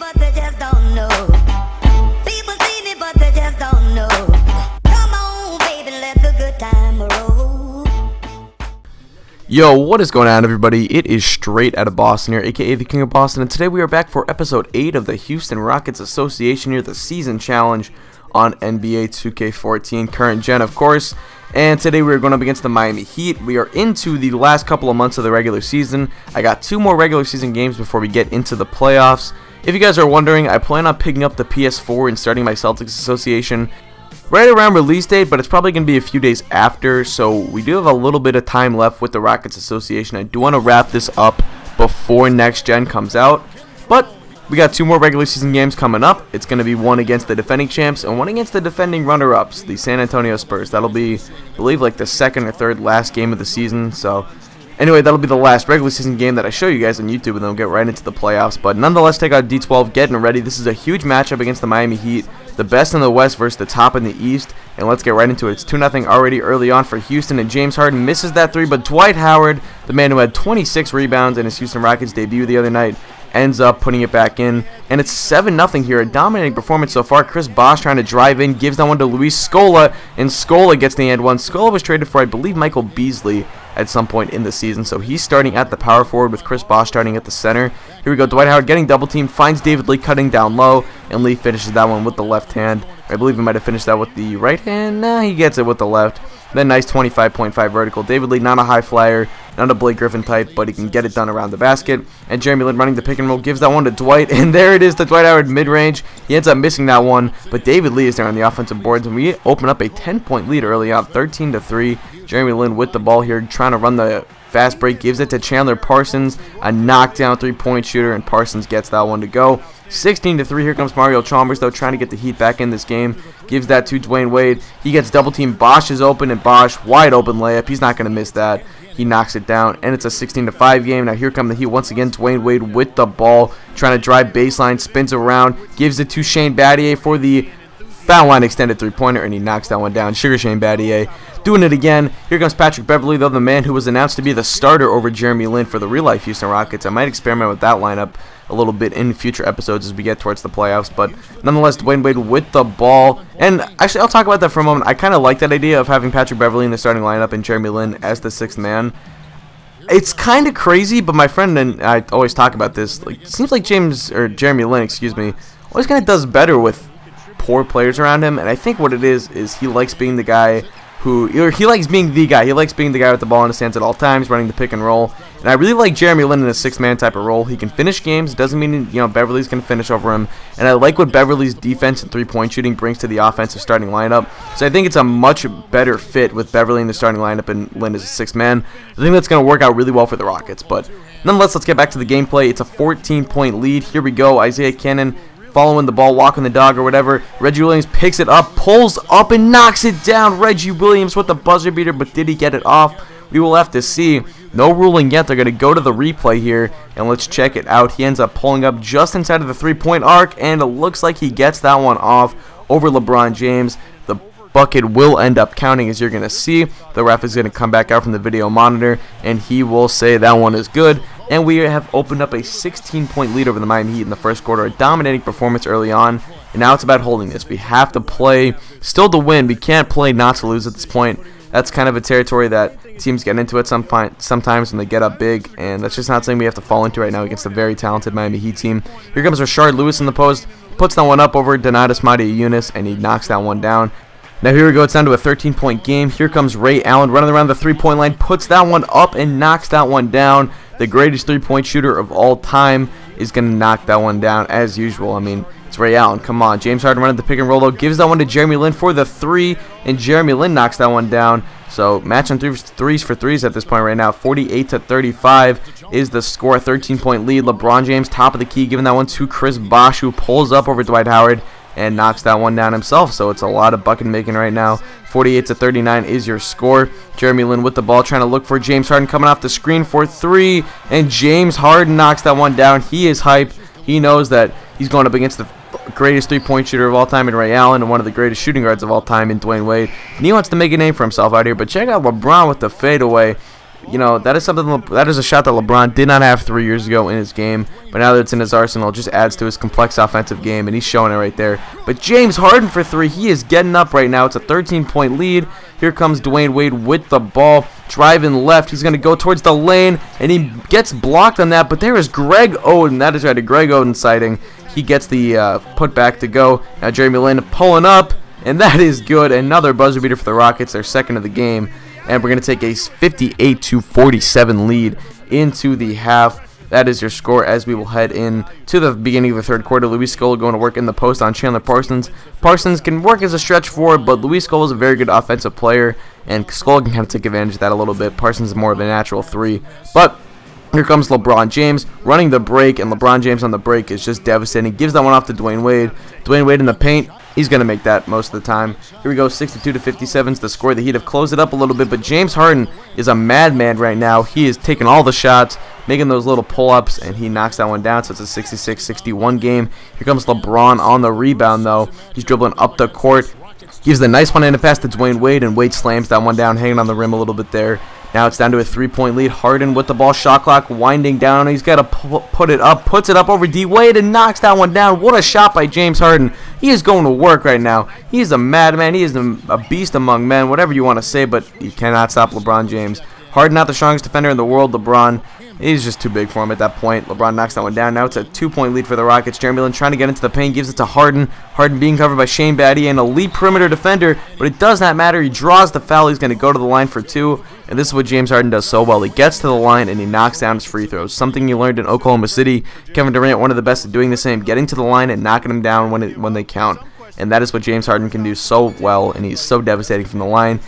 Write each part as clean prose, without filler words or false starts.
but they just don't know. People seen it, but they just don't know. Come on, baby, let the good time roll. Yo, what is going on, everybody? It is Straight Out of Boston here, aka the King of Boston, and today we are back for episode 8 of the Houston Rockets Association here, the season challenge on NBA 2K14, current gen, of course. And today we are going up against the Miami Heat. We are into the last couple of months of the regular season. I got 2 more regular season games before we get into the playoffs. If you guys are wondering, I plan on picking up the PS4 and starting my Celtics Association right around release date, but it's probably going to be a few days after, so we do have a little bit of time left with the Rockets Association. I do want to wrap this up before next gen comes out, but we got 2 more regular season games coming up. It's going to be one against the defending champs and one against the defending runner-ups, the San Antonio Spurs. That'll be, I believe, like the second or third last game of the season. So anyway, that'll be the last regular season game that I show you guys on YouTube, and then we'll get right into the playoffs. But nonetheless, take out D12, getting ready. This is a huge matchup against the Miami Heat, the best in the West versus the top in the East. And let's get right into it. It's 2-0 already early on for Houston, and James Harden misses that 3, but Dwight Howard, the man who had 26 rebounds in his Houston Rockets debut the other night, ends up putting it back in, and it's 7-0 here. A dominating performance so far. Chris Bosh trying to drive in, gives that one to Luis Scola, and Scola gets the and one. Scola was traded for, I believe, Michael Beasley at some point in the season, so he's starting at the power forward with Chris Bosh starting at the center. Here we go, Dwight Howard getting double teamed, finds David Lee cutting down low, and Lee finishes that one with the left hand. I believe he might have finished that with the right hand. Nah, he gets it with the left. Then nice 25.5 vertical. David Lee, not a high flyer, not a Blake Griffin type, but he can get it done around the basket. And Jeremy Lin running the pick and roll, gives that one to Dwight, and there it is, the Dwight Howard mid-range. He ends up missing that one, but David Lee is there on the offensive boards, and we open up a 10-point lead early on, 13-3. Jeremy Lin with the ball here, trying to run the fast break, gives it to Chandler Parsons, a knockdown 3-point shooter, and Parsons gets that one to go. 16-3. Here comes Mario Chalmers, though, trying to get the Heat back in this game. Gives that to Dwayne Wade. He gets double teamed. Bosh is open, and Bosh, wide open layup. He's not going to miss that. He knocks it down, and it's a 16-5 game. Now here come the Heat once again. Dwayne Wade with the ball, trying to drive baseline, spins around, gives it to Shane Battier for the foul line extended 3-pointer, and he knocks that one down. Sugar Shane Battier doing it again. Here comes Patrick Beverley, though, the man who was announced to be the starter over Jeremy Lin for the real-life Houston Rockets. I might experiment with that lineup a little bit in future episodes as we get towards the playoffs, but nonetheless, Dwayne Wade with the ball. And actually, I'll talk about that for a moment. I kind of like that idea of having Patrick Beverley in the starting lineup and Jeremy Lin as the 6th man. It's kind of crazy, but my friend and I always talk about this. Like, it seems like Jeremy Lin, excuse me, always kind of does better with poor players around him, and I think what it is he likes being the guy he likes being the guy. He likes being the guy with the ball in his hands at all times, running the pick and roll. And I really like Jeremy Lin in a 6-man type of role. He can finish games. Doesn't mean, Beverly's going to finish over him. And I like what Beverly's defense and 3-point shooting brings to the offensive starting lineup. So I think it's a much better fit with Beverly in the starting lineup and Lin as a 6th man. I think that's going to work out really well for the Rockets. But nonetheless, let's get back to the gameplay. It's a 14-point lead. Here we go. Isaiah Cannon following the ball, walking the dog or whatever. Reggie Williams picks it up, pulls up, and knocks it down. Reggie Williams with the buzzer beater, but did he get it off? We will have to see. No ruling yet. They're going to go to the replay here, and let's check it out. He ends up pulling up just inside of the 3-point arc, and it looks like he gets that one off over LeBron James. The bucket will end up counting, as you're going to see. The ref is going to come back out from the video monitor, and he will say that one is good. And we have opened up a 16-point lead over the Miami Heat in the first quarter. A dominating performance early on. And now it's about holding this. We have to play still to win. We can't play not to lose at this point. That's kind of a territory that teams get into at sometimes when they get up big. And that's just not something we have to fall into right now against a very talented Miami Heat team. Here comes Rashard Lewis in the post. Puts that one up over Donatas Madiayunas, and he knocks that one down. Now here we go. It's down to a 13-point game. Here comes Ray Allen running around the 3-point line. Puts that one up and knocks that one down. The greatest 3-point shooter of all time is going to knock that one down as usual. I mean, it's Ray Allen. Come on. James Harden running the pick and roll, though. Gives that one to Jeremy Lin for the 3, and Jeremy Lin knocks that one down. So match on threes for threes at this point right now. 48-35 is the score. 13-point lead. LeBron James top of the key, giving that one to Chris Bosh, who pulls up over Dwight Howard and knocks that one down himself. So it's a lot of bucket making right now. 48-39 is your score. Jeremy Lin with the ball, trying to look for James Harden coming off the screen for 3, and James Harden knocks that one down. He is hype. He knows that he's going up against the greatest 3-point shooter of all time in Ray Allen and one of the greatest shooting guards of all time in Dwayne Wade. And he wants to make a name for himself out here. But check out LeBron with the fadeaway. you know, that is a shot that LeBron did not have 3 years ago in his game, but now that it's in his arsenal, it just adds to his complex offensive game, and he's showing it right there. But James Harden for 3, he is getting up right now. It's a 13-point lead. Here comes Dwayne Wade with the ball, driving left. He's going to go towards the lane, and he gets blocked on that, but there is Greg Oden. That is right, a Greg Oden sighting. He gets the putback to go. Now Jeremy Lin pulling up, and that is good. Another buzzer beater for the Rockets, their second of the game. And we're going to take a 58-47 lead into the half. That is your score as we will head in to the beginning of the third quarter. Luis Scola going to work in the post on Chandler Parsons. Parsons can work as a stretch forward, but Luis Scola is a very good offensive player, and Scola can kind of take advantage of that a little bit. Parsons is more of a natural 3. But here comes LeBron James running the break, and LeBron James on the break is just devastating. Gives that one off to Dwayne Wade. Dwayne Wade in the paint. He's going to make that most of the time. Here we go, 62-57 is the score. The Heat have closed it up a little bit, but James Harden is a madman right now. He is taking all the shots, making those little pull-ups, and he knocks that one down, so it's a 66-61 game. Here comes LeBron on the rebound, though. He's dribbling up the court. Gives the nice one-handed pass to Dwayne Wade, and Wade slams that one down, hanging on the rim a little bit there. Now it's down to a 3-point lead. Harden with the ball, shot clock winding down. He's got to put it up, puts it up over D Wade and knocks that one down. What a shot by James Harden. He is going to work right now. He is a madman. He is a beast among men, whatever you want to say, but you cannot stop LeBron James. Harden not the strongest defender in the world. LeBron, he's just too big for him at that point. LeBron knocks that one down. Now it's a 2-point lead for the Rockets. Jeremy Lin trying to get into the paint, gives it to Harden. Harden being covered by Shane Battier, an elite perimeter defender, but it does not matter. He draws the foul. He's going to go to the line for 2, and this is what James Harden does so well. He gets to the line, and he knocks down his free throws, something you learned in Oklahoma City. Kevin Durant, one of the best at doing the same, getting to the line and knocking them down when they count, and that is what James Harden can do so well, and he's so devastating from the line.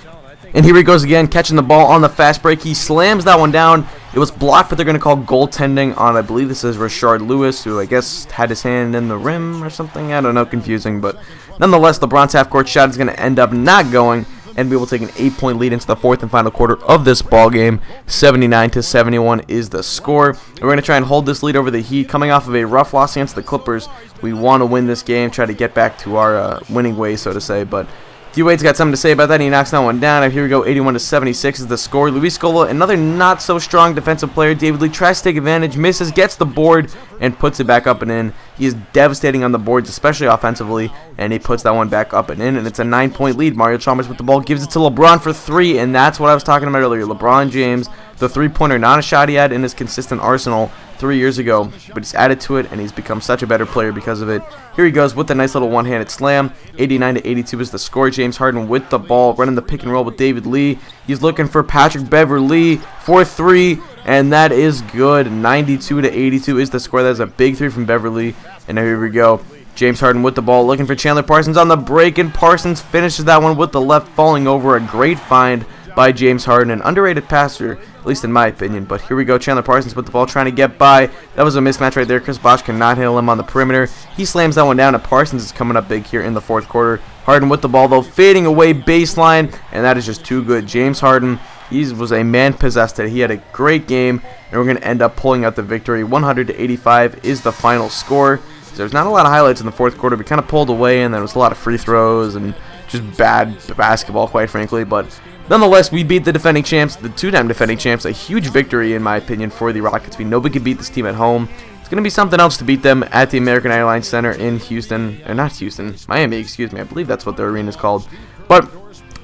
And here he goes again, catching the ball on the fast break. He slams that one down. It was blocked, but they're going to call goaltending on, I believe this is Rashard Lewis, who I guess had his hand in the rim or something. I don't know, confusing. But nonetheless, LeBron's half-court shot is going to end up not going, and we will take an 8-point lead into the fourth and final quarter of this ball game. 79-71 is the score. And we're going to try and hold this lead over the Heat. Coming off of a rough loss against the Clippers, we want to win this game, try to get back to our winning ways, so to say. But D-Wade's got something to say about that. He knocks that one down. Here we go, 81-76 is the score. Luis Scola, another not-so-strong defensive player. David Lee tries to take advantage, misses, gets the board, and puts it back up and in. He is devastating on the boards, especially offensively, and he puts that one back up and in, and it's a 9-point lead. Mario Chalmers with the ball, gives it to LeBron for 3, and that's what I was talking about earlier. LeBron James, the three-pointer, not a shot he had in his consistent arsenal 3 years ago, but he's added to it, and he's become such a better player because of it. Here he goes with the nice little one-handed slam. 89-82 is the score. James Harden with the ball, running the pick and roll with David Lee. He's looking for Patrick Beverley for 3, and that is good. 92-82 is the score. That is a big 3 from Beverley, and here we go. James Harden with the ball, looking for Chandler Parsons on the break, and Parsons finishes that one with the left, falling over. A great find by James Harden, an underrated passer, at least in my opinion. But here we go, Chandler Parsons with the ball, trying to get by. That was a mismatch right there. Chris Bosh cannot handle him on the perimeter. He slams that one down, and Parsons is coming up big here in the fourth quarter. Harden with the ball, though, fading away baseline, and that is just too good. James Harden, he was a man possessed today. He had a great game, and we're going to end up pulling out the victory. 100-85 is the final score. There's not a lot of highlights in the fourth quarter. We kind of pulled away, and there was a lot of free throws and just bad basketball, quite frankly. But nonetheless, we beat the defending champs, the two-time defending champs. A huge victory, in my opinion, for the Rockets. We know we could beat this team at home. It's going to be something else to beat them at the American Airlines Center in Houston. Or not Houston, Miami, excuse me. I believe that's what their arena is called. But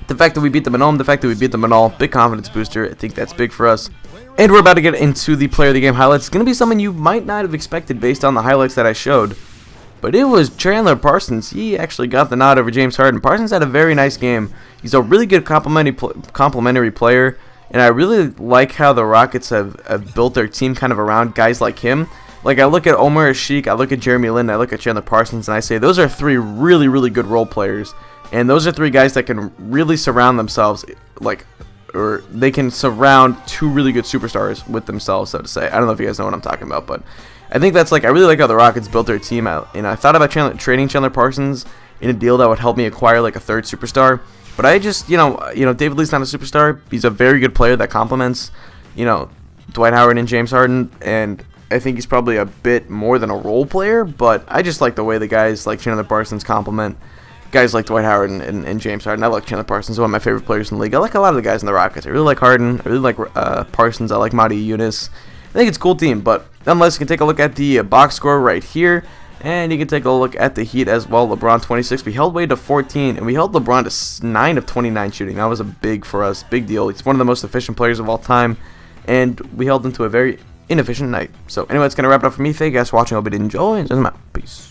the fact that we beat them at home, the fact that we beat them at all, big confidence booster. I think that's big for us. And we're about to get into the player of the game highlights. It's going to be something you might not have expected based on the highlights that I showed. But it was Chandler Parsons. He actually got the nod over James Harden. Parsons had a very nice game. He's a really good complimentary player. And I really like how the Rockets have built their team kind of around guys like him. Like, I look at Omer Asik, I look at Jeremy Lin, I look at Chandler Parsons, and I say those are 3 really, really good role players. And those are 3 guys that can really surround themselves, or they can surround 2 really good superstars with themselves, so to say. I don't know if you guys know what I'm talking about, but I think that's I really like how the Rockets built their team out. And I thought about trading Chandler Parsons in a deal that would help me acquire a 3rd superstar. But I just, David Lee's not a superstar. He's a very good player that complements, Dwight Howard and James Harden. And I think he's probably a bit more than a role player. But I just like the way the guys like Chandler Parsons complement guys like Dwight Howard and James Harden. I like Chandler Parsons, one of my favorite players in the league. I like a lot of the guys in the Rockets. I really like Harden. I really like Parsons. I like Madi Yunus. I think it's a cool team, but nonetheless, you can take a look at the box score right here, and you can take a look at the Heat as well. LeBron 26. We held Wade to 14, and we held LeBron to 9 of 29 shooting. That was a big deal. He's one of the most efficient players of all time, and we held him to a very inefficient night. So anyway, it's going to wrap it up for me. Thank you guys for watching. I hope you did enjoy, and peace.